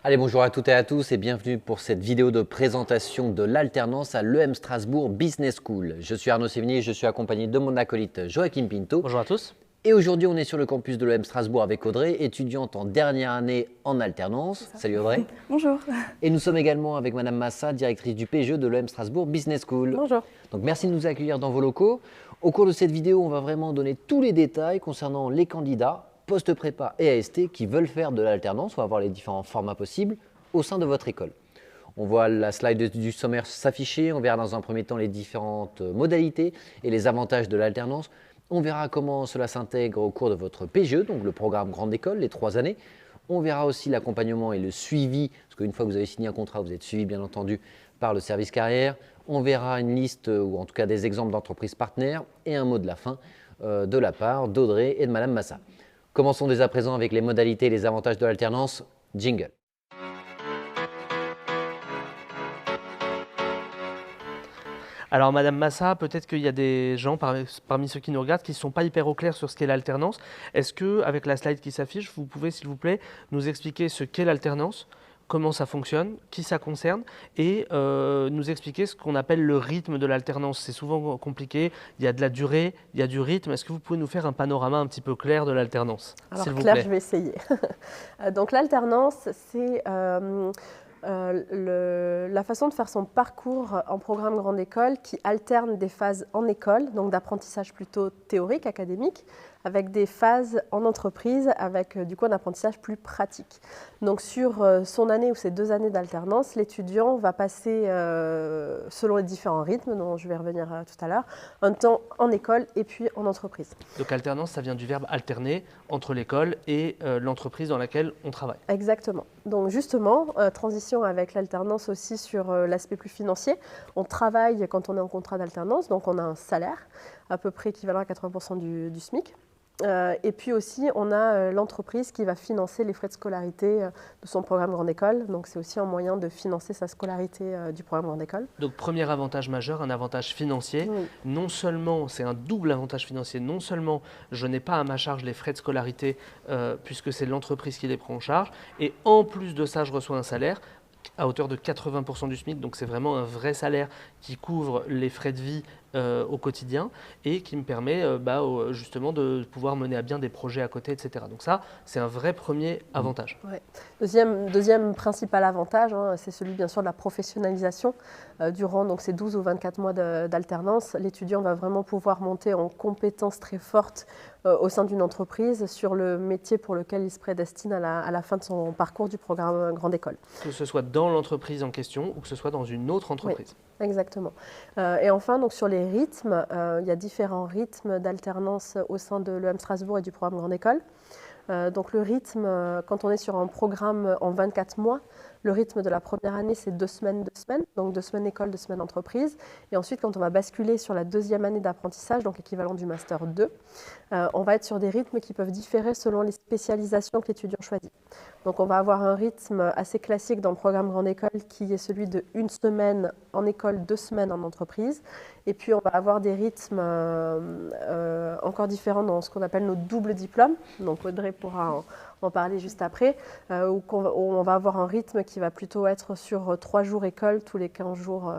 Allez, bonjour à toutes et à tous et bienvenue pour cette vidéo de présentation de l'alternance à l'EM Strasbourg Business School. Je suis Arnaud Sévigné et je suis accompagné de mon acolyte Joachim Pinto. Bonjour à tous. Et aujourd'hui, on est sur le campus de l'EM Strasbourg avec Audrey, étudiante en dernière année en alternance. Salut Audrey. Bonjour. Et nous sommes également avec Madame Massa, directrice du PGE de l'EM Strasbourg Business School. Bonjour. Donc merci de nous accueillir dans vos locaux. Au cours de cette vidéo, on va vraiment donner tous les détails concernant les candidats, post-prépa et AST qui veulent faire de l'alternance. On va voir les différents formats possibles au sein de votre école. On voit la slide du sommaire s'afficher, on verra dans un premier temps les différentes modalités et les avantages de l'alternance. On verra comment cela s'intègre au cours de votre PGE, donc le programme Grande École, les 3 années. On verra aussi l'accompagnement et le suivi, parce qu'une fois que vous avez signé un contrat, vous êtes suivi bien entendu par le service carrière. On verra une liste, ou en tout cas des exemples d'entreprises partenaires et un mot de la fin de la part d'Audrey et de Madame Massa. Commençons dès à présent avec les modalités et les avantages de l'alternance. Jingle. Alors Madame Massa, peut-être qu'il y a des gens parmi ceux qui nous regardent qui ne sont pas hyper au clair sur ce qu'est l'alternance. Est-ce que, avec la slide qui s'affiche, vous pouvez s'il vous plaît nous expliquer ce qu'est l'alternance, comment ça fonctionne, qui ça concerne et nous expliquer ce qu'on appelle le rythme de l'alternance. C'est souvent compliqué, il y a de la durée, il y a du rythme. Est-ce que vous pouvez nous faire un panorama un petit peu clair de l'alternance, Alors s'il vous Claire, plaît? je vais essayer. Donc l'alternance, c'est la façon de faire son parcours en programme grande école qui alterne des phases en école, donc d'apprentissage plutôt théorique, académique, avec des phases en entreprise, avec du coup un apprentissage plus pratique. Donc sur son année ou ses 2 années d'alternance, l'étudiant va passer, selon les différents rythmes dont je vais revenir tout à l'heure, un temps en école et puis en entreprise. Donc alternance, ça vient du verbe alterner entre l'école et l'entreprise dans laquelle on travaille. Exactement. Donc justement, transition avec l'alternance aussi sur l'aspect plus financier. On travaille quand on est en contrat d'alternance, donc on a un salaire à peu près équivalent à 80% du SMIC. Et puis aussi, on a l'entreprise qui va financer les frais de scolarité de son programme grande école. Donc c'est aussi un moyen de financer sa scolarité du programme grande école. Donc premier avantage majeur, un avantage financier. Oui. Non seulement, c'est un double avantage financier, non seulement je n'ai pas à ma charge les frais de scolarité puisque c'est l'entreprise qui les prend en charge, et en plus de ça, je reçois un salaire à hauteur de 80% du SMIC, donc c'est vraiment un vrai salaire qui couvre les frais de vie au quotidien et qui me permet justement de pouvoir mener à bien des projets à côté, etc. Donc ça, c'est un vrai premier avantage. Ouais. Deuxième principal avantage, c'est celui bien sûr de la professionnalisation. Durant donc, ces 12 ou 24 mois d'alternance, l'étudiant va vraiment pouvoir monter en compétences très fortes au sein d'une entreprise sur le métier pour lequel il se prédestine à la fin de son parcours du programme Grande École. Que ce soit dans l'entreprise en question ou que ce soit dans une autre entreprise. Oui, exactement. Et enfin, donc, sur les rythmes, il y a différents rythmes d'alternance au sein de l'EM Strasbourg et du programme Grande École. Donc le rythme, quand on est sur un programme en 24 mois, le rythme de la première année, c'est 2 semaines, 2 semaines, donc 2 semaines école, 2 semaines entreprise. Et ensuite, quand on va basculer sur la 2e année d'apprentissage, donc équivalent du Master 2, on va être sur des rythmes qui peuvent différer selon les spécialisations que l'étudiant choisit. Donc on va avoir un rythme assez classique dans le programme Grande École qui est celui de 1 semaine en école, 2 semaines en entreprise. Et puis on va avoir des rythmes encore différents dans ce qu'on appelle nos doubles diplômes. Donc Audrey pourra en parler juste après, où on va avoir un rythme qui va plutôt être sur 3 jours école tous les 15 jours.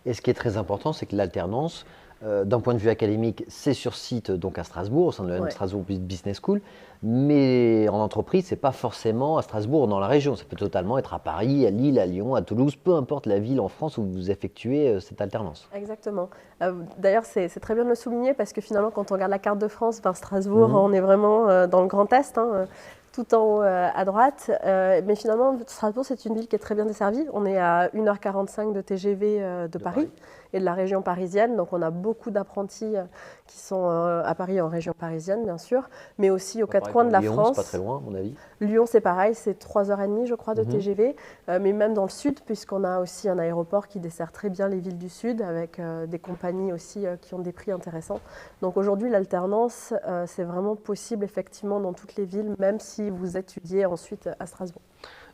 Et ce qui est très important, c'est que l'alternance, d'un point de vue académique, c'est sur site donc à Strasbourg, au sein de l'EM Strasbourg Business School, mais en entreprise, ce n'est pas forcément à Strasbourg, dans la région. Ça peut totalement être à Paris, à Lille, à Lyon, à Toulouse, peu importe la ville en France où vous effectuez cette alternance. Exactement. D'ailleurs, c'est très bien de le souligner parce que finalement, quand on regarde la carte de France, Strasbourg, on est vraiment dans le Grand Est. Tout en haut à droite. Mais finalement, Strasbourg, c'est une ville qui est très bien desservie. On est à 1h45 de TGV de Paris et de la région parisienne. Donc, on a beaucoup d'apprentis qui sont à Paris, en région parisienne, bien sûr, mais aussi aux 4 coins de la Lyon, France. C'est pas très loin, à mon avis. Lyon, c'est pareil, c'est 3h30, je crois, de TGV. Mais même dans le sud, puisqu'on a aussi un aéroport qui dessert très bien les villes du sud, avec des compagnies aussi qui ont des prix intéressants. Donc, aujourd'hui, l'alternance, c'est vraiment possible, effectivement, dans toutes les villes, même si vous étudiez ensuite à Strasbourg.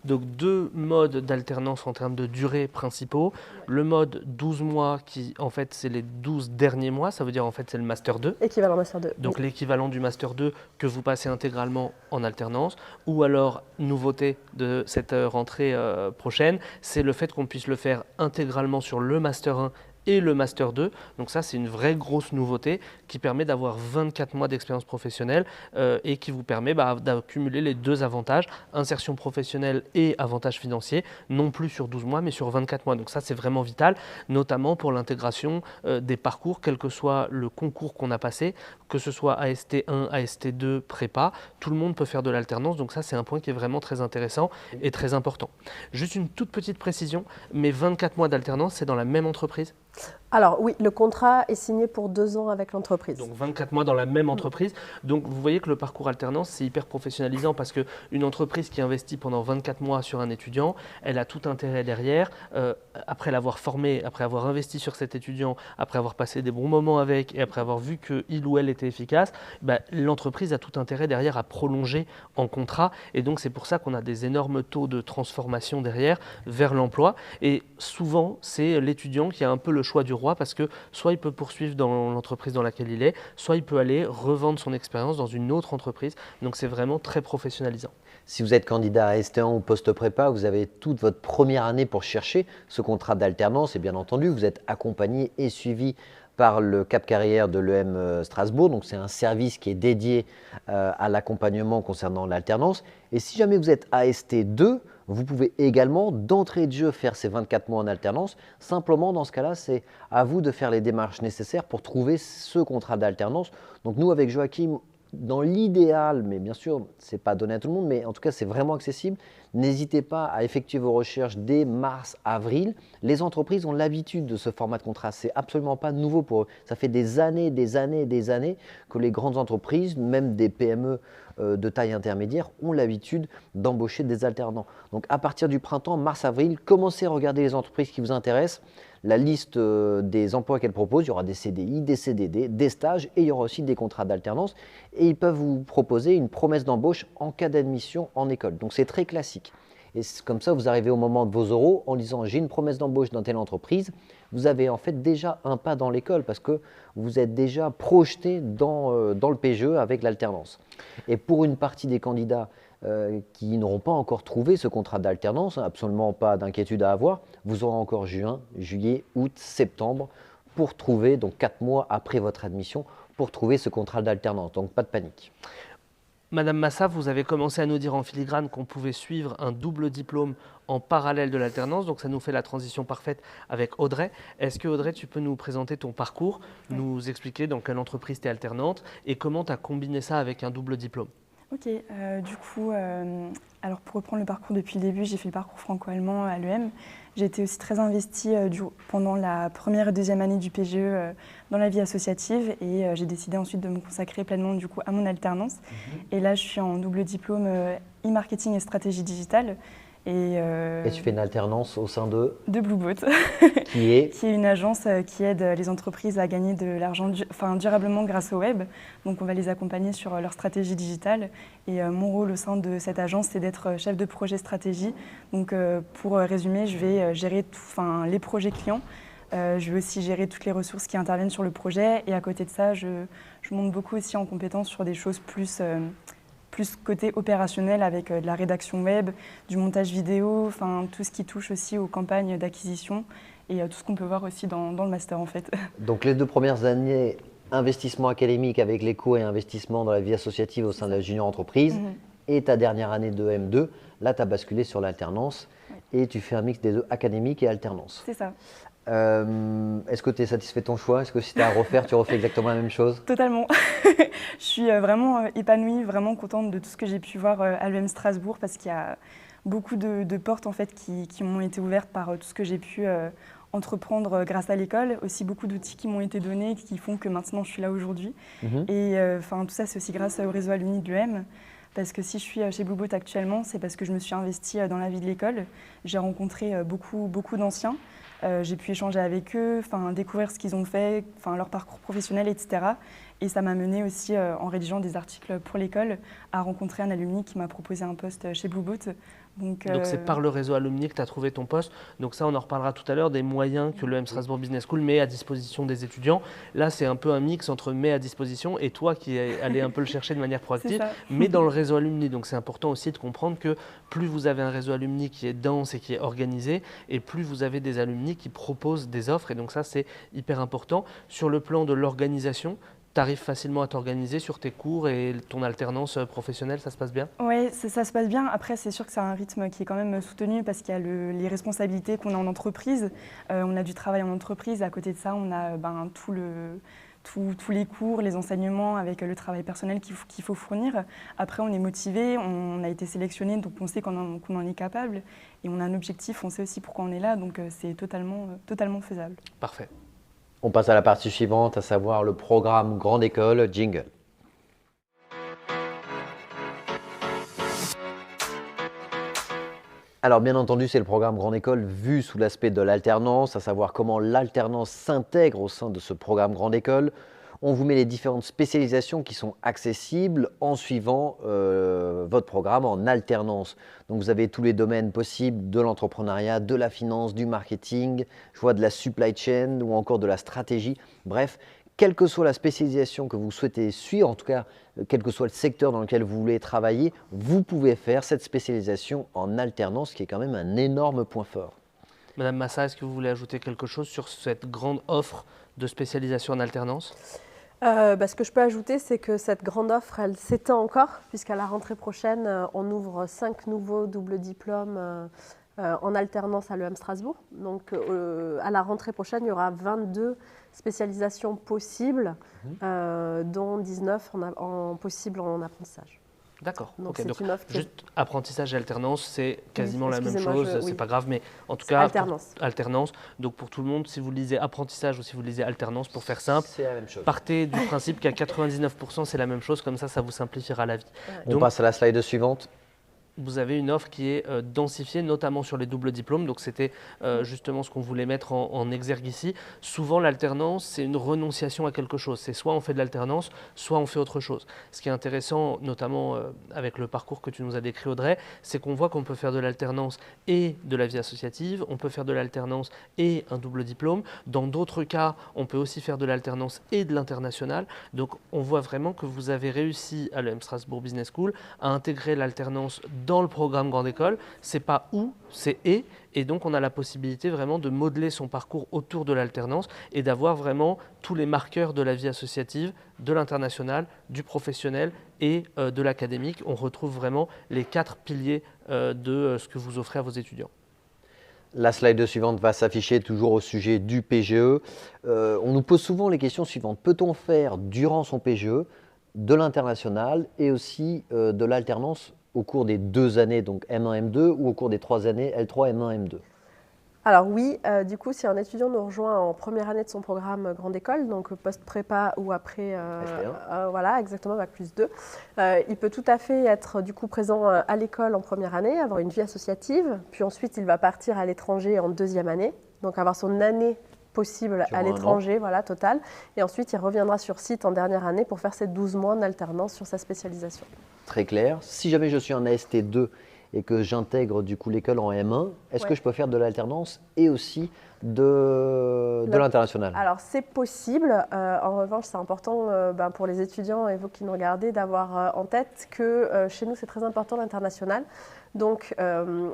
Donc 2 modes d'alternance en termes de durée principaux. Le mode 12 mois qui en fait c'est les 12 derniers mois, ça veut dire en fait c'est le Master 2. Équivalent Master 2. Donc l'équivalent du Master 2 que vous passez intégralement en alternance. Ou alors, nouveauté de cette rentrée prochaine, c'est le fait qu'on puisse le faire intégralement sur le Master 1 et le Master 2. Donc ça, c'est une vraie grosse nouveauté qui permet d'avoir 24 mois d'expérience professionnelle et qui vous permet d'accumuler les 2 avantages, insertion professionnelle et avantages financiers, non plus sur 12 mois, mais sur 24 mois. Donc ça, c'est vraiment vital, notamment pour l'intégration des parcours, quel que soit le concours qu'on a passé, que ce soit AST1, AST2, prépa, tout le monde peut faire de l'alternance. Donc ça, c'est un point qui est vraiment très intéressant et très important. Juste une toute petite précision, mais 24 mois d'alternance, c'est dans la même entreprise? Alors oui, le contrat est signé pour 2 ans avec l'entreprise. Donc 24 mois dans la même entreprise. Donc vous voyez que le parcours alternance, c'est hyper professionnalisant parce qu'une entreprise qui investit pendant 24 mois sur un étudiant, elle a tout intérêt derrière, après l'avoir formé, après avoir investi sur cet étudiant, après avoir passé des bons moments avec et après avoir vu qu'il ou elle était efficace, l'entreprise a tout intérêt derrière à prolonger en contrat. Et donc c'est pour ça qu'on a des énormes taux de transformation derrière vers l'emploi. Et souvent, c'est l'étudiant qui a un peu le choix du roi parce que soit il peut poursuivre dans l'entreprise dans laquelle il est, soit il peut aller revendre son expérience dans une autre entreprise. Donc c'est vraiment très professionnalisant. Si vous êtes candidat à ST1 ou post-prépa, vous avez toute votre première année pour chercher ce contrat d'alternance et bien entendu, vous êtes accompagné et suivi par le Cap Carrière de l'EM Strasbourg. Donc c'est un service qui est dédié à l'accompagnement concernant l'alternance. Et si jamais vous êtes AST2, vous pouvez également d'entrée de jeu faire ces 24 mois en alternance. Simplement, dans ce cas-là, c'est à vous de faire les démarches nécessaires pour trouver ce contrat d'alternance. Donc nous, avec Joachim, dans l'idéal, mais bien sûr, ce n'est pas donné à tout le monde, mais en tout cas, c'est vraiment accessible. N'hésitez pas à effectuer vos recherches dès mars, avril. Les entreprises ont l'habitude de ce format de contrat. Ce n'est absolument pas nouveau pour eux. Ça fait des années que les grandes entreprises, même des PME de taille intermédiaire, ont l'habitude d'embaucher des alternants. Donc à partir du printemps, mars-avril, commencez à regarder les entreprises qui vous intéressent. La liste des emplois qu'elles proposent, il y aura des CDI, des CDD, des stages et il y aura aussi des contrats d'alternance. Et ils peuvent vous proposer une promesse d'embauche en cas d'admission en école. Donc c'est très classique. Et comme ça, vous arrivez au moment de vos euros en disant « j'ai une promesse d'embauche dans telle entreprise ». Vous avez en fait déjà un pas dans l'école parce que vous êtes déjà projeté dans le PGE avec l'alternance. Et pour une partie des candidats qui n'auront pas encore trouvé ce contrat d'alternance, absolument pas d'inquiétude à avoir, vous aurez encore juin, juillet, août, septembre pour trouver, donc 4 mois après votre admission, pour trouver ce contrat d'alternance. Donc pas de panique. Madame Massa, vous avez commencé à nous dire en filigrane qu'on pouvait suivre un double diplôme en parallèle de l'alternance, donc ça nous fait la transition parfaite avec Audrey. Est-ce que Audrey, tu peux nous présenter ton parcours, nous expliquer dans quelle entreprise tu es alternante et comment tu as combiné ça avec un double diplôme? Ok, du coup, alors pour reprendre le parcours depuis le début, j'ai fait le parcours franco-allemand à l'EM. J'ai été aussi très investie pendant la première et deuxième année du PGE dans la vie associative et j'ai décidé ensuite de me consacrer pleinement du coup, à mon alternance. Et là, je suis en double diplôme e-marketing et stratégie digitale. Et tu fais une alternance au sein de Blueboat, qui est une agence qui aide les entreprises à gagner de l'argent durablement grâce au web. Donc on va les accompagner sur leur stratégie digitale. Et mon rôle au sein de cette agence, c'est d'être chef de projet stratégie. Donc pour résumer, je vais gérer les projets clients. Je vais aussi gérer toutes les ressources qui interviennent sur le projet. Et à côté de ça, je monte beaucoup aussi en compétences sur des choses plus côté opérationnel avec de la rédaction web, du montage vidéo, tout ce qui touche aussi aux campagnes d'acquisition et tout ce qu'on peut voir aussi dans le master en fait. Donc les 2 premières années, investissement académique avec l'éco et investissement dans la vie associative au sein de la junior entreprise et ta dernière année de M2, là tu as basculé sur l'alternance et tu fais un mix des 2, académique et alternance. C'est ça. Est-ce que tu es satisfait de ton choix? Est-ce que si tu as à refaire, tu refais exactement la même chose? Totalement. Je suis vraiment épanouie, vraiment contente de tout ce que j'ai pu voir à l'EM Strasbourg parce qu'il y a beaucoup de portes en fait, qui m'ont été ouvertes par tout ce que j'ai pu entreprendre grâce à l'école. Aussi beaucoup d'outils qui m'ont été donnés qui font que maintenant je suis là aujourd'hui. Et tout ça, c'est aussi grâce au réseau alumni de l'EM. Parce que si je suis chez Blueboat actuellement, c'est parce que je me suis investie dans la vie de l'école. J'ai rencontré beaucoup d'anciens. J'ai pu échanger avec eux, découvrir ce qu'ils ont fait, leur parcours professionnel, etc. Et ça m'a mené aussi, en rédigeant des articles pour l'école, à rencontrer un alumni qui m'a proposé un poste chez Blueboat. Donc c'est par le réseau alumni que tu as trouvé ton poste. Donc ça, on en reparlera tout à l'heure, des moyens que l'EM Strasbourg Business School met à disposition des étudiants. Là, c'est un peu un mix entre met à disposition et toi qui es allé un peu le chercher de manière proactive, mais dans le réseau alumni. Donc c'est important aussi de comprendre que plus vous avez un réseau alumni qui est dense et qui est organisé, et plus vous avez des alumni qui proposent des offres. Et donc ça, c'est hyper important. Sur le plan de l'organisation, tu arrives facilement à t'organiser sur tes cours et ton alternance professionnelle, ça se passe bien? Oui, ça se passe bien. Après, c'est sûr que c'est un rythme qui est quand même soutenu parce qu'il y a les responsabilités qu'on a en entreprise. On a du travail en entreprise. À côté de ça, on a tous les cours, les enseignements avec le travail personnel qu'il faut fournir. Après, on est motivé, on a été sélectionné, donc on sait qu'on en est capable. Et on a un objectif, on sait aussi pourquoi on est là, donc c'est totalement faisable. Parfait. On passe à la partie suivante, à savoir le programme Grande École, jingle. Alors bien entendu, c'est le programme Grande École vu sous l'aspect de l'alternance, à savoir comment l'alternance s'intègre au sein de ce programme Grande École. On vous met les différentes spécialisations qui sont accessibles en suivant votre programme en alternance. Donc vous avez tous les domaines possibles de l'entrepreneuriat, de la finance, du marketing, je vois de la supply chain ou encore de la stratégie. Bref, quelle que soit la spécialisation que vous souhaitez suivre, en tout cas, quel que soit le secteur dans lequel vous voulez travailler, vous pouvez faire cette spécialisation en alternance qui est quand même un énorme point fort. Madame Massa, est-ce que vous voulez ajouter quelque chose sur cette grande offre de spécialisation en alternance ? Ce que je peux ajouter, c'est que cette grande offre, elle s'étend encore, puisqu'à la rentrée prochaine, on ouvre 5 nouveaux doubles diplômes en alternance à l'EM Strasbourg. Donc, à la rentrée prochaine, il y aura 22 spécialisations possibles, dont 19 possibles en apprentissage. D'accord. Donc, okay. c'est une offre juste apprentissage et alternance, c'est quasiment la même chose, c'est pas grave, mais en tout cas, alternance. Donc pour tout le monde, si vous lisez apprentissage ou si vous lisez alternance, pour faire simple, c'est la même chose. Partez du principe qu'à 99% c'est la même chose, comme ça vous simplifiera la vie. Ouais. On passe à la slide suivante. Vous avez une offre qui est densifiée, notamment sur les doubles diplômes. Donc c'était justement ce qu'on voulait mettre en exergue ici. Souvent, l'alternance, c'est une renonciation à quelque chose. C'est soit on fait de l'alternance, soit on fait autre chose. Ce qui est intéressant, notamment avec le parcours que tu nous as décrit, Audrey, c'est qu'on voit qu'on peut faire de l'alternance et de la vie associative. On peut faire de l'alternance et un double diplôme. Dans d'autres cas, on peut aussi faire de l'alternance et de l'international. Donc on voit vraiment que vous avez réussi à l'EM Strasbourg Business School à intégrer l'alternance dans le programme Grande École. C'est pas ou, c'est et donc on a la possibilité vraiment de modeler son parcours autour de l'alternance et d'avoir vraiment tous les marqueurs de la vie associative, de l'international, du professionnel et de l'académique. On retrouve vraiment les 4 piliers de ce que vous offrez à vos étudiants. La slide suivante va s'afficher toujours au sujet du PGE. On nous pose souvent les questions suivantes. Peut-on faire durant son PGE de l'international et aussi de l'alternance au cours des 2 années, donc M1, M2, ou au cours des 3 années, L3, M1, M2? Alors oui, du coup, si un étudiant nous rejoint en première année de son programme Grande École, donc post-prépa ou après, voilà, exactement, Bac plus 2, il peut tout à fait être du coup présent à l'école en première année, avoir une vie associative, puis ensuite il va partir à l'étranger en 2e année, donc avoir son année possible à l'étranger, voilà, total, et ensuite il reviendra sur site en dernière année pour faire ses 12 mois d'alternance sur sa spécialisation. Très clair. Si jamais je suis en AST2 et que j'intègre du coup l'école en M1, est-ce que je peux faire de l'alternance et aussi de l'international? Alors c'est possible. En revanche, c'est important pour les étudiants et vous qui nous regardez d'avoir en tête que chez nous c'est très important l'international. Donc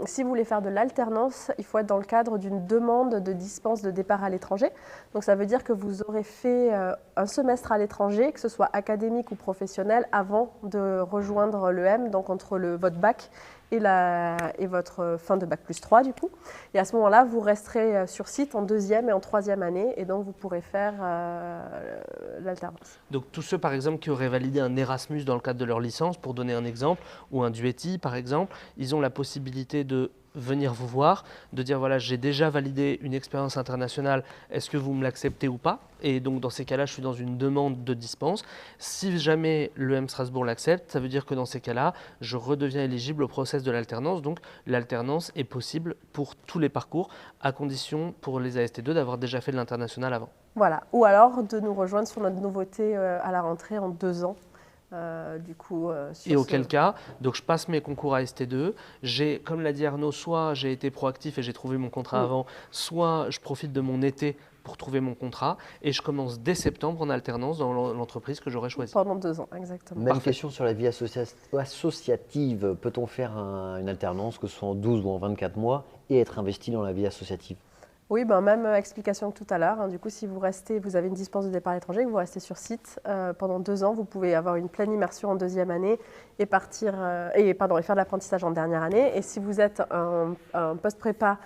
si vous voulez faire de l'alternance, il faut être dans le cadre d'une demande de dispense de départ à l'étranger. Donc ça veut dire que vous aurez fait un semestre à l'étranger, que ce soit académique ou professionnel, avant de rejoindre l'EM, donc entre votre bac et votre fin de Bac plus 3 du coup. Et à ce moment-là, vous resterez sur site en 2e et en 3e année et donc vous pourrez faire l'alternance. Donc tous ceux par exemple qui auraient validé un Erasmus dans le cadre de leur licence, pour donner un exemple, ou un Duetti par exemple, ils ont la possibilité de venir vous voir, de dire voilà j'ai déjà validé une expérience internationale, est-ce que vous me l'acceptez ou pas? Et donc dans ces cas-là, je suis dans une demande de dispense. Si jamais l'EM Strasbourg l'accepte, ça veut dire que dans ces cas-là, je redeviens éligible au process de l'alternance. Donc l'alternance est possible pour tous les parcours, à condition pour les AST2 d'avoir déjà fait de l'international avant. Voilà, ou alors de nous rejoindre sur notre nouveauté à la rentrée en 2 ans. du coup, sur Et auquel cas, donc je passe mes concours à ST2, comme l'a dit Arnaud, soit j'ai été proactif et j'ai trouvé mon contrat avant, soit je profite de mon été pour trouver mon contrat et je commence dès septembre en alternance dans l'entreprise que j'aurais choisie. Pendant 2 ans, exactement. Même question sur la vie associative. Peut-on faire une alternance, que ce soit en 12 ou en 24 mois, et être investi dans la vie associative? Oui, même explication que tout à l'heure. Du coup, si vous avez une dispense de départ à l'étranger, que vous restez sur site pendant 2 ans, vous pouvez avoir une pleine immersion en 2e année et faire de l'apprentissage en dernière année. Et si vous êtes un post-prépa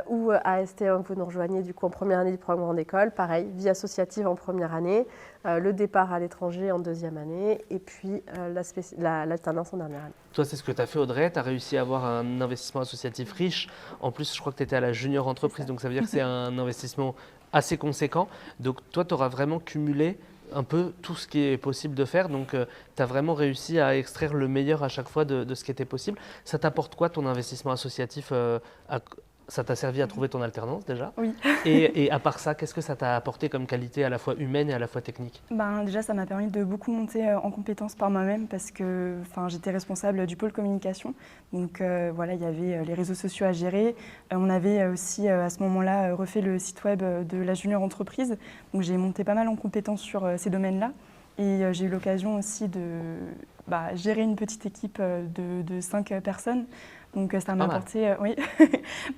ou AST1, que vous nous rejoignez du coup en première année du programme grande école, pareil, vie associative en première année, le départ à l'étranger en 2e année et puis l'alternance en dernière année. Toi, c'est ce que tu as fait, Audrey. Tu as réussi à avoir un investissement associatif riche. En plus, je crois que tu étais à la junior entreprise, donc ça veut dire que c'est un investissement assez conséquent. Donc, toi, tu auras vraiment cumulé un peu tout ce qui est possible de faire. Donc, tu as vraiment réussi à extraire le meilleur à chaque fois de ce qui était possible. Ça t'apporte quoi, ton investissement associatif Ça t'a servi à trouver ton alternance déjà? Oui. Et à part ça, qu'est-ce que ça t'a apporté comme qualité à la fois humaine et à la fois technique? Déjà, ça m'a permis de beaucoup monter en compétences par moi-même parce que j'étais responsable du pôle communication. Donc voilà, il y avait les réseaux sociaux à gérer. On avait aussi à ce moment-là refait le site web de la junior entreprise. Donc j'ai monté pas mal en compétences sur ces domaines-là. Et j'ai eu l'occasion aussi de gérer une petite équipe de 5 personnes. Donc ça m'a apporté, oui,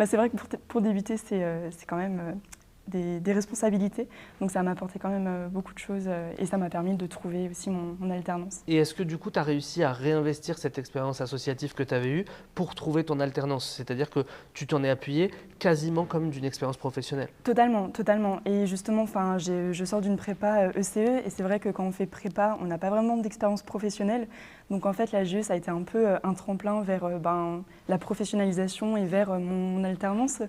c'est vrai que pour débuter, c'est quand même des responsabilités. Donc ça m'a apporté quand même beaucoup de choses et ça m'a permis de trouver aussi mon alternance. Et est-ce que du coup, tu as réussi à réinvestir cette expérience associative que tu avais eue pour trouver ton alternance? C'est-à-dire que tu t'en es appuyé quasiment comme d'une expérience professionnelle? Totalement, totalement. Et justement, je sors d'une prépa ECE et c'est vrai que quand on fait prépa, on n'a pas vraiment d'expérience professionnelle. Donc en fait, la GE, ça a été un peu un tremplin vers la professionnalisation et vers mon alternance.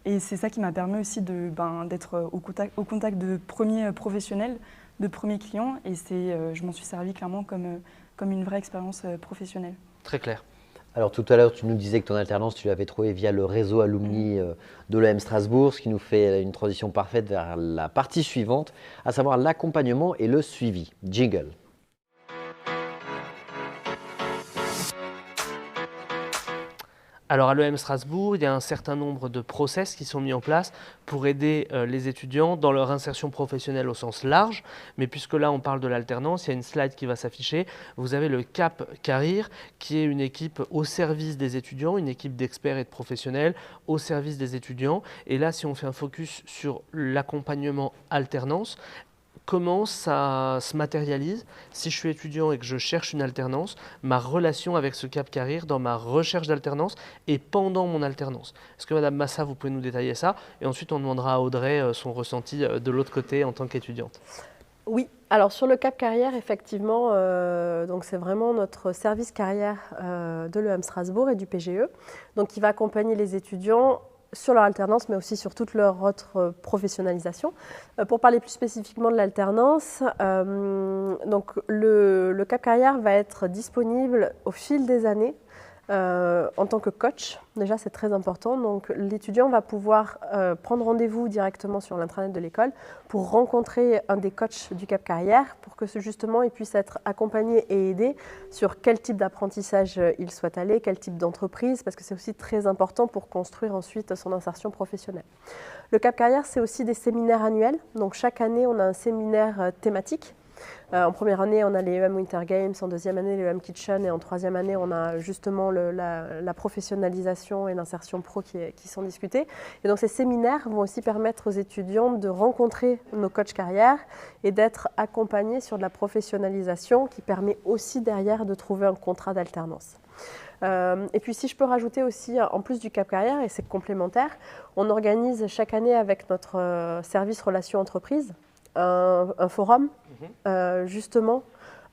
Et c'est ça qui m'a permis aussi d'être au contact de premiers professionnels, de premiers clients. Et je m'en suis servi clairement comme une vraie expérience professionnelle. Très clair. Alors tout à l'heure, tu nous disais que ton alternance, tu l'avais trouvée via le réseau alumni de l'EM Strasbourg, ce qui nous fait une transition parfaite vers la partie suivante, à savoir l'accompagnement et le suivi. Jingle. Alors à l'EM Strasbourg, il y a un certain nombre de process qui sont mis en place pour aider les étudiants dans leur insertion professionnelle au sens large. Mais puisque là on parle de l'alternance, il y a une slide qui va s'afficher. Vous avez le CAP Career qui est une équipe au service des étudiants, une équipe d'experts et de professionnels au service des étudiants. Et là, si on fait un focus sur l'accompagnement alternance, comment ça se matérialise si je suis étudiant et que je cherche une alternance, ma relation avec ce Cap Career dans ma recherche d'alternance et pendant mon alternance. Est-ce que Madame Massa, vous pouvez nous détailler ça? Et ensuite, on demandera à Audrey son ressenti de l'autre côté en tant qu'étudiante. Oui, alors sur le Cap Carrière, effectivement, donc c'est vraiment notre service carrière de l'EM Strasbourg et du PGE, donc qui va accompagner les étudiants sur leur alternance, mais aussi sur toute leur autre professionnalisation. Pour parler plus spécifiquement de l'alternance, donc le Cap Carrière va être disponible au fil des années en tant que coach. Déjà, c'est très important. Donc, l'étudiant va pouvoir prendre rendez-vous directement sur l'intranet de l'école pour rencontrer un des coachs du Cap Carrière pour que justement, il puisse être accompagné et aidé sur quel type d'apprentissage il souhaite aller, quel type d'entreprise, parce que c'est aussi très important pour construire ensuite son insertion professionnelle. Le Cap Carrière, c'est aussi des séminaires annuels. Donc, chaque année, on a un séminaire thématique. En première année, on a les EM Winter Games, en deuxième année, les EM Kitchen, et en troisième année, on a justement la professionnalisation et l'insertion pro qui sont discutés. Et donc, ces séminaires vont aussi permettre aux étudiants de rencontrer nos coachs carrière et d'être accompagnés sur de la professionnalisation qui permet aussi derrière de trouver un contrat d'alternance. Et puis si je peux rajouter aussi, en plus du Cap Carrière, et c'est complémentaire, on organise chaque année avec notre service relations entreprises un forum, justement,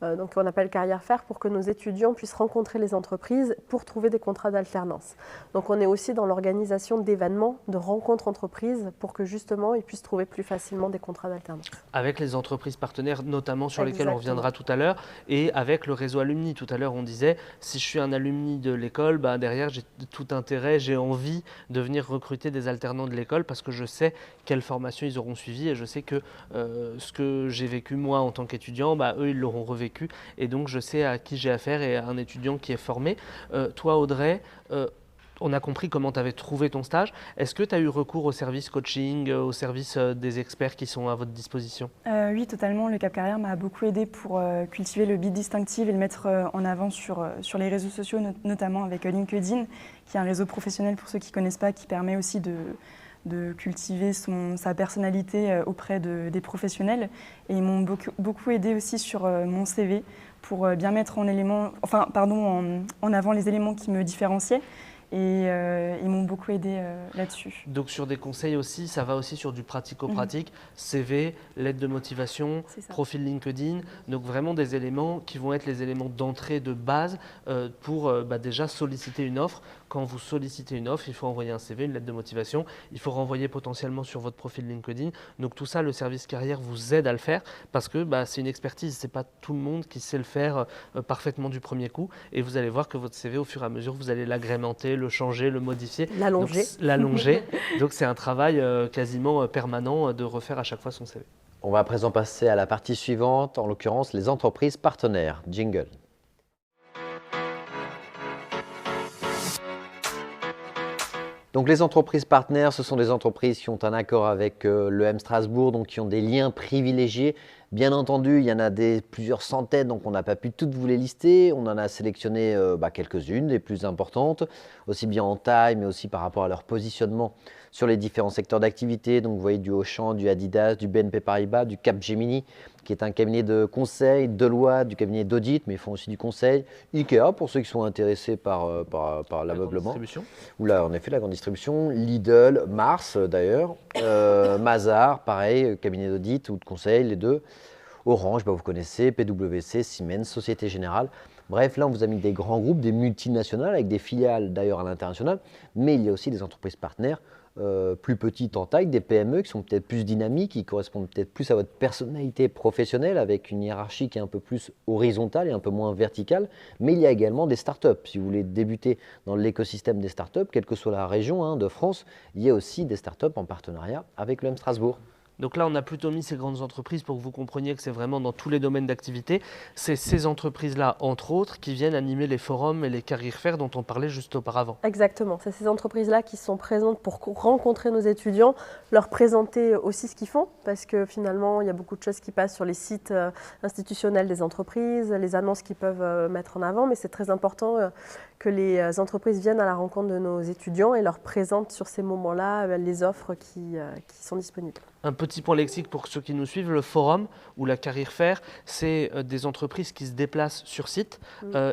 donc on appelle Carrière Faire, pour que nos étudiants puissent rencontrer les entreprises pour trouver des contrats d'alternance. Donc on est aussi dans l'organisation d'événements, de rencontres entreprises, pour que justement ils puissent trouver plus facilement des contrats d'alternance. Avec les entreprises partenaires, notamment sur lesquelles on reviendra tout à l'heure, et avec le réseau alumni. Tout à l'heure, on disait, si je suis un alumni de l'école, derrière, j'ai tout intérêt, j'ai envie de venir recruter des alternants de l'école parce que je sais quelle formation ils auront suivi et je sais que ce que j'ai vécu moi en tant qu'étudiant, eux, ils l'auront revécu vécu et donc je sais à qui j'ai affaire et à un étudiant qui est formé. Toi Audrey, on a compris comment tu avais trouvé ton stage. Est-ce que tu as eu recours au service coaching, au service des experts qui sont à votre disposition? Oui, totalement. Le Cap Carrière m'a beaucoup aidé pour cultiver le bit distinctif et le mettre en avant sur les réseaux sociaux, notamment avec LinkedIn, qui est un réseau professionnel pour ceux qui ne connaissent pas, qui permet aussi de cultiver sa personnalité auprès des professionnels. Et ils m'ont beaucoup aidé aussi sur mon CV pour bien mettre en avant les éléments qui me différenciaient. Et ils m'ont beaucoup aidé là-dessus. Donc sur des conseils aussi, ça va aussi sur du pratico-pratique, CV, lettre de motivation, profil LinkedIn, donc vraiment des éléments qui vont être les éléments d'entrée de base pour déjà solliciter une offre. Quand vous sollicitez une offre, il faut envoyer un CV, une lettre de motivation, il faut renvoyer potentiellement sur votre profil LinkedIn. Donc tout ça, le service carrière vous aide à le faire parce que c'est une expertise, ce n'est pas tout le monde qui sait le faire parfaitement du premier coup et vous allez voir que votre CV, au fur et à mesure, vous allez l'agrémenter, le changer, le modifier. L'allonger. Donc c'est un travail quasiment permanent de refaire à chaque fois son CV. On va à présent passer à la partie suivante, en l'occurrence les entreprises partenaires. Jingle. Donc les entreprises partenaires, ce sont des entreprises qui ont un accord avec l'EM Strasbourg, donc qui ont des liens privilégiés. Bien entendu, il y en a plusieurs centaines, donc on n'a pas pu toutes vous les lister. On en a sélectionné quelques-unes, les plus importantes, aussi bien en taille, mais aussi par rapport à leur positionnement sur les différents secteurs d'activité. Donc vous voyez du Auchan, du Adidas, du BNP Paribas, du Capgemini, qui est un cabinet de conseil, Deloitte, du cabinet d'audit, mais ils font aussi du conseil. Ikea, pour ceux qui sont intéressés par l'ameublement. Ou là, en effet, la grande distribution. Lidl, Mars d'ailleurs. Mazars, pareil, cabinet d'audit ou de conseil, les deux. Orange, vous connaissez, PwC, Siemens, Société Générale. Bref, là, on vous a mis des grands groupes, des multinationales, avec des filiales d'ailleurs à l'international. Mais il y a aussi des entreprises partenaires plus petites en taille, des PME qui sont peut-être plus dynamiques, qui correspondent peut-être plus à votre personnalité professionnelle, avec une hiérarchie qui est un peu plus horizontale et un peu moins verticale. Mais il y a également des startups. Si vous voulez débuter dans l'écosystème des startups, quelle que soit la région de France, il y a aussi des startups en partenariat avec l'EM Strasbourg. Donc là, on a plutôt mis ces grandes entreprises pour que vous compreniez que c'est vraiment dans tous les domaines d'activité. C'est ces entreprises-là, entre autres, qui viennent animer les forums et les career fairs dont on parlait juste auparavant. Exactement, c'est ces entreprises-là qui sont présentes pour rencontrer nos étudiants, leur présenter aussi ce qu'ils font, parce que finalement, il y a beaucoup de choses qui passent sur les sites institutionnels des entreprises, les annonces qu'ils peuvent mettre en avant, mais c'est très important que les entreprises viennent à la rencontre de nos étudiants et leur présentent sur ces moments-là les offres qui sont disponibles. Un petit point lexique pour ceux qui nous suivent, le forum ou la career fair, c'est des entreprises qui se déplacent sur site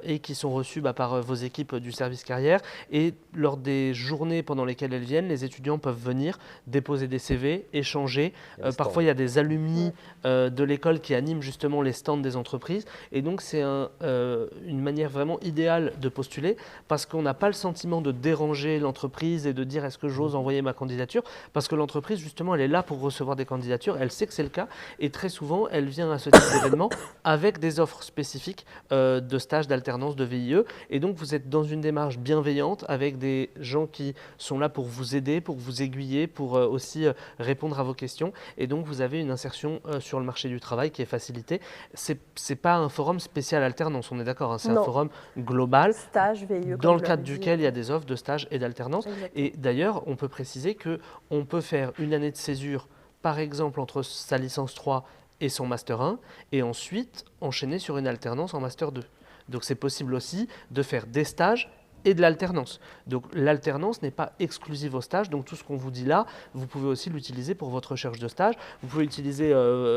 et qui sont reçues par vos équipes du service carrière. Et lors des journées pendant lesquelles elles viennent, les étudiants peuvent venir déposer des CV, échanger. Parfois, il y a des alumni de l'école qui animent justement les stands des entreprises. Et donc, c'est une manière vraiment idéale de postuler parce qu'on n'a pas le sentiment de déranger l'entreprise et de dire est-ce que j'ose envoyer ma candidature, parce que l'entreprise, justement, elle est là pour recevoir des candidatures, elle sait que c'est le cas et très souvent elle vient à ce type d'événement avec des offres spécifiques de stages, d'alternance, de VIE, et donc vous êtes dans une démarche bienveillante avec des gens qui sont là pour vous aider, pour vous aiguiller, pour aussi répondre à vos questions, et donc vous avez une insertion sur le marché du travail qui est facilitée. C'est pas un forum spécial alternance, on est d'accord, hein, c'est un forum global stage, VIE, dans le cadre duquel il y a des offres de stage et d'alternance. Et d'ailleurs on peut préciser qu'on peut faire une année de césure par exemple entre sa licence 3 et son master 1, et ensuite enchaîner sur une alternance en master 2. Donc c'est possible aussi de faire des stages et de l'alternance. Donc l'alternance n'est pas exclusive au stage, donc tout ce qu'on vous dit là, vous pouvez aussi l'utiliser pour votre recherche de stage. Vous pouvez l'utiliser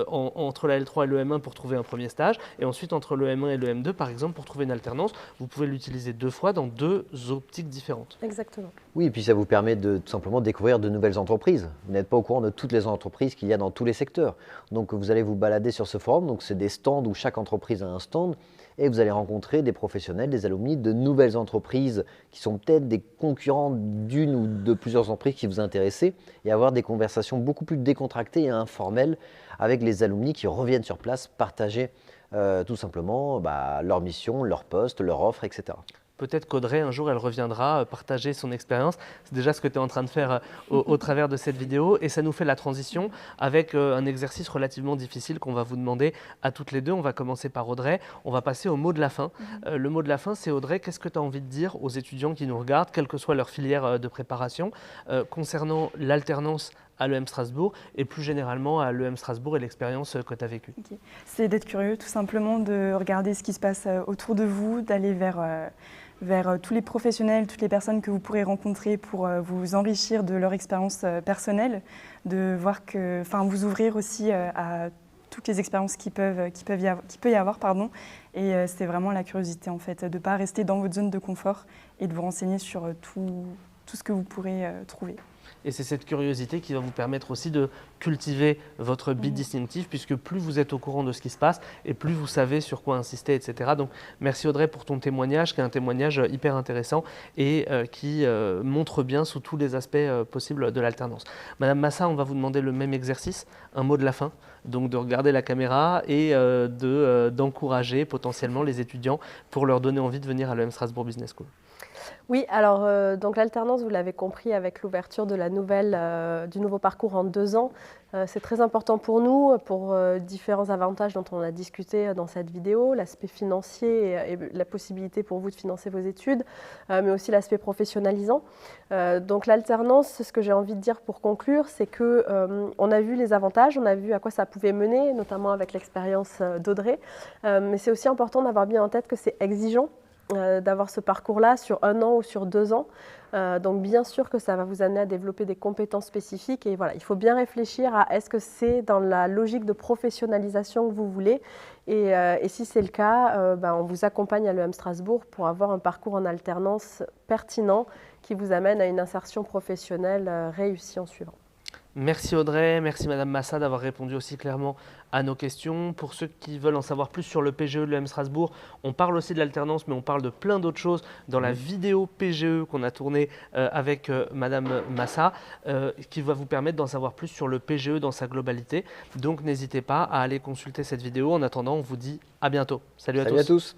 entre la L3 et le M1 pour trouver un premier stage, et ensuite entre le M1 et le M2 par exemple pour trouver une alternance. Vous pouvez l'utiliser 2 fois dans 2 optiques différentes. Exactement. Oui, et puis ça vous permet de tout simplement découvrir de nouvelles entreprises. Vous n'êtes pas au courant de toutes les entreprises qu'il y a dans tous les secteurs. Donc vous allez vous balader sur ce forum, donc c'est des stands où chaque entreprise a un stand, et vous allez rencontrer des professionnels, des alumni de nouvelles entreprises qui sont peut-être des concurrents d'une ou de plusieurs entreprises qui vous intéressent, et avoir des conversations beaucoup plus décontractées et informelles avec les alumni qui reviennent sur place partager tout simplement leur mission, leur poste, leur offre, etc. peut-être qu'Audrey, un jour, elle reviendra partager son expérience. C'est déjà ce que tu es en train de faire au travers de cette vidéo. Et ça nous fait la transition avec un exercice relativement difficile qu'on va vous demander à toutes les deux. On va commencer par Audrey. On va passer au mot de la fin. Le mot de la fin, c'est Audrey, qu'est-ce que tu as envie de dire aux étudiants qui nous regardent, quelle que soit leur filière de préparation, concernant l'alternance à l'EM Strasbourg et plus généralement à l'EM Strasbourg et l'expérience que tu as vécue? Okay. C'est d'être curieux, tout simplement, de regarder ce qui se passe autour de vous, d'aller vers tous les professionnels, toutes les personnes que vous pourrez rencontrer pour vous enrichir de leur expérience personnelle, de voir que, enfin, vous ouvrir aussi à toutes les expériences qui peut y avoir, pardon. Et c'est vraiment la curiosité, en fait, de ne pas rester dans votre zone de confort et de vous renseigner sur tout ce que vous pourrez trouver. Et c'est cette curiosité qui va vous permettre aussi de cultiver votre bit distinctif, puisque plus vous êtes au courant de ce qui se passe et plus vous savez sur quoi insister, etc. Donc merci Audrey pour ton témoignage, qui est un témoignage hyper intéressant et qui montre bien sous tous les aspects possibles de l'alternance. Madame Massa, on va vous demander le même exercice, un mot de la fin, donc de regarder la caméra et d'encourager potentiellement les étudiants pour leur donner envie de venir à l'EM Strasbourg Business School. Oui, alors donc l'alternance, vous l'avez compris, avec l'ouverture de du nouveau parcours en 2 ans, c'est très important pour nous, pour différents avantages dont on a discuté dans cette vidéo, l'aspect financier et la possibilité pour vous de financer vos études, mais aussi l'aspect professionnalisant. Donc l'alternance, ce que j'ai envie de dire pour conclure, c'est que on a vu les avantages, on a vu à quoi ça pouvait mener, notamment avec l'expérience d'Audrey, mais c'est aussi important d'avoir bien en tête que c'est exigeant. D'avoir ce parcours-là sur 1 an ou sur 2 ans. Donc bien sûr que ça va vous amener à développer des compétences spécifiques et voilà, il faut bien réfléchir à est-ce que c'est dans la logique de professionnalisation que vous voulez et si c'est le cas, on vous accompagne à l'EM Strasbourg pour avoir un parcours en alternance pertinent qui vous amène à une insertion professionnelle réussie en suivant. Merci Audrey, merci Madame Massa d'avoir répondu aussi clairement à nos questions. Pour ceux qui veulent en savoir plus sur le PGE de l'EM Strasbourg, on parle aussi de l'alternance, mais on parle de plein d'autres choses dans la vidéo PGE qu'on a tournée avec Madame Massa, qui va vous permettre d'en savoir plus sur le PGE dans sa globalité. Donc n'hésitez pas à aller consulter cette vidéo. En attendant, on vous dit à bientôt. Salut à tous.